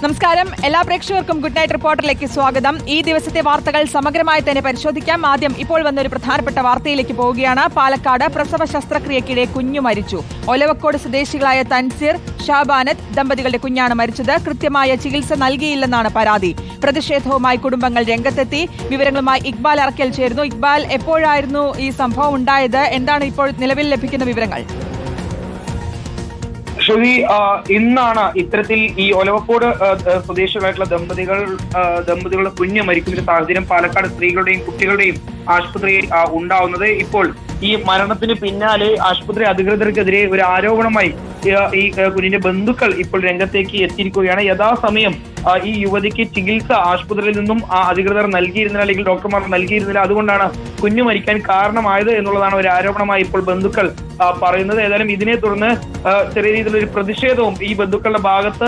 നമസ്കാരം. എല്ലാ പ്രേക്ഷകർക്കും ഗുഡ് നൈറ്റ് റിപ്പോർട്ടറിലേക്ക് സ്വാഗതം. ഈ ദിവസത്തെ വാർത്തകൾ സമഗ്രമായി തന്നെ പരിശോധിക്കാം. ആദ്യം ഇപ്പോൾ വന്നൊരു പ്രധാനപ്പെട്ട വാർത്തയിലേക്ക് പോവുകയാണ്. പാലക്കാട് പ്രസവ ശസ്ത്രക്രിയക്കിടെ കുഞ്ഞു മരിച്ചു. ഒലവക്കോട് സ്വദേശികളായ തൻസീർ, ഷാബാനത്ത് ദമ്പതികളുടെ കുഞ്ഞാണ് മരിച്ചത്. കൃത്യമായ ചികിത്സ നൽകിയില്ലെന്നാണ് പരാതി. പ്രതിഷേധവുമായി കുടുംബങ്ങൾ രംഗത്തെത്തി. വിവരങ്ങളുമായി ഇക്ബാൽ അറക്കൽ ചേരുന്നു. ഇക്ബാൽ, എപ്പോഴായിരുന്നു ഈ സംഭവം ഉണ്ടായത്? എന്താണ് ഇപ്പോൾ നിലവിൽ ലഭിക്കുന്ന വിവരങ്ങൾ? ശ്രുതി, ഇന്നാണ് ഇത്തരത്തിൽ ഈ ഒലവക്കോട് സ്വദേശികളായിട്ടുള്ള ദമ്പതികളുടെ കുഞ്ഞ് മരിക്കുന്ന ഒരു സാഹചര്യം പാലക്കാട് സ്ത്രീകളുടെയും കുട്ടികളുടെയും ആശുപത്രിയിൽ ഉണ്ടാവുന്നത്. ഇപ്പോൾ ഈ മരണത്തിന് പിന്നാലെ ആശുപത്രി അധികൃതർക്കെതിരെ ഒരു ആരോപണമായി ഈ കുഞ്ഞിന്റെ ബന്ധുക്കൾ ഇപ്പോൾ രംഗത്തേക്ക് എത്തിയിരിക്കുകയാണ്. യഥാസമയം ഈ യുവതിക്ക് ചികിത്സ ആശുപത്രിയിൽ നിന്നും അധികൃതർ നൽകിയിരുന്നില്ല, അല്ലെങ്കിൽ ഡോക്ടർമാർ നൽകിയിരുന്നില്ല. അതുകൊണ്ടാണ് കുഞ്ഞു മരിക്കാൻ കാരണമായത് എന്നുള്ളതാണ് ഒരു ആരോപണമായി ഇപ്പോൾ ബന്ധുക്കൾ പറയുന്നത്. ഏതായാലും ഇതിനെ തുടർന്ന് ചെറിയ രീതിയിലുള്ള ഒരു പ്രതിഷേധവും ഈ ബന്ധുക്കളുടെ ഭാഗത്ത്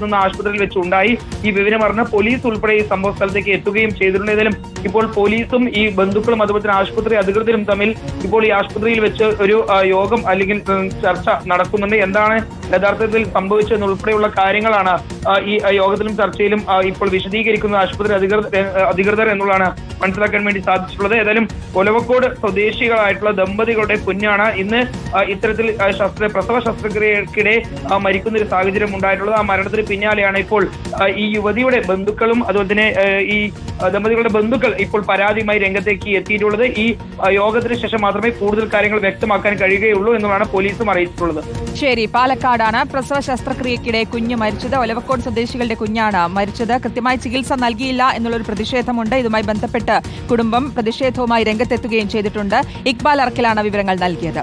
നിന്ന് ആശുപത്രിയിൽ വെച്ച് ഉണ്ടായി. ഈ വിവരം അറിഞ്ഞ് പോലീസ് ഉൾപ്പെടെ ഈ സംഭവ സ്ഥലത്തേക്ക് എത്തുകയും ചെയ്തിട്ടുണ്ട്. ഏതായാലും ഇപ്പോൾ പോലീസും ഈ ബന്ധുക്കളും അതുപോലെ തന്നെ ആശുപത്രി അധികൃതരും തമ്മിൽ ഇപ്പോൾ ഈ ആശുപത്രിയിൽ വെച്ച് ഒരു യോഗം അല്ലെങ്കിൽ ചർച്ച നടക്കുന്നുണ്ട്. എന്താണ് യഥാർത്ഥത്തിൽ സംഭവിച്ചതെന്നുൾപ്പെടെയുള്ള കാര്യങ്ങളാണ് ഈ യോഗത്തിലും ചർച്ചയിലും ഇപ്പോൾ വിശദീകരിക്കുന്ന ആശുപത്രി അധികൃതർ എന്നുള്ളതാണ് മനസ്സിലാക്കാൻ വേണ്ടി സാധിച്ചിട്ടുള്ളത്. ഏതായാലും ഒലവക്കോട് സ്വദേശികളായിട്ടുള്ള ദമ്പതികളുടെ കുഞ്ഞാണ് ഇന്ന് ഇത്തരത്തിൽ പ്രസവ ശസ്ത്രക്രിയക്കിടെ മരിക്കുന്ന ഒരു സാഹചര്യം ഉണ്ടായിട്ടുള്ളത്. ആ മരണത്തിന് പിന്നാലെയാണ് ഇപ്പോൾ ഈ യുവതിയുടെ ബന്ധുക്കളും അതുപോലെ തന്നെ ഈ ദമ്പതികളുടെ ബന്ധുക്കൾ ഇപ്പോൾ പരാതിയുമായി രംഗത്തേക്ക് എത്തിയിട്ടുള്ളത്. ഈ യോഗത്തിന് ശേഷം മാത്രമേ കൂടുതൽ കാര്യങ്ങൾ വ്യക്തമാക്കാൻ കഴിയുകയുള്ളൂ എന്നുള്ളതാണ് പോലീസും അറിയിച്ചിട്ടുള്ളത്. ശരി, പാലക്കാടാണ് പ്രസവ ശസ്ത്രക്രിയക്കിടെ കുഞ്ഞ് മരിച്ചത്. ഒലവക്കോട് സ്വദേശികളുടെ കുഞ്ഞാണ് മരിച്ചത്. കൃത്യമായി ചികിത്സ നൽകിയില്ല എന്നുള്ളൊരു പ്രതിഷേധമുണ്ട്. ഇതുമായി ബന്ധപ്പെട്ട് കുടുംബം പ്രതിഷേധവുമായി രംഗത്തെത്തുകയും ചെയ്തിട്ടുണ്ട്. ഇക്ബാൽ അറക്കലാണ് വിവരങ്ങൾ നൽകിയത്.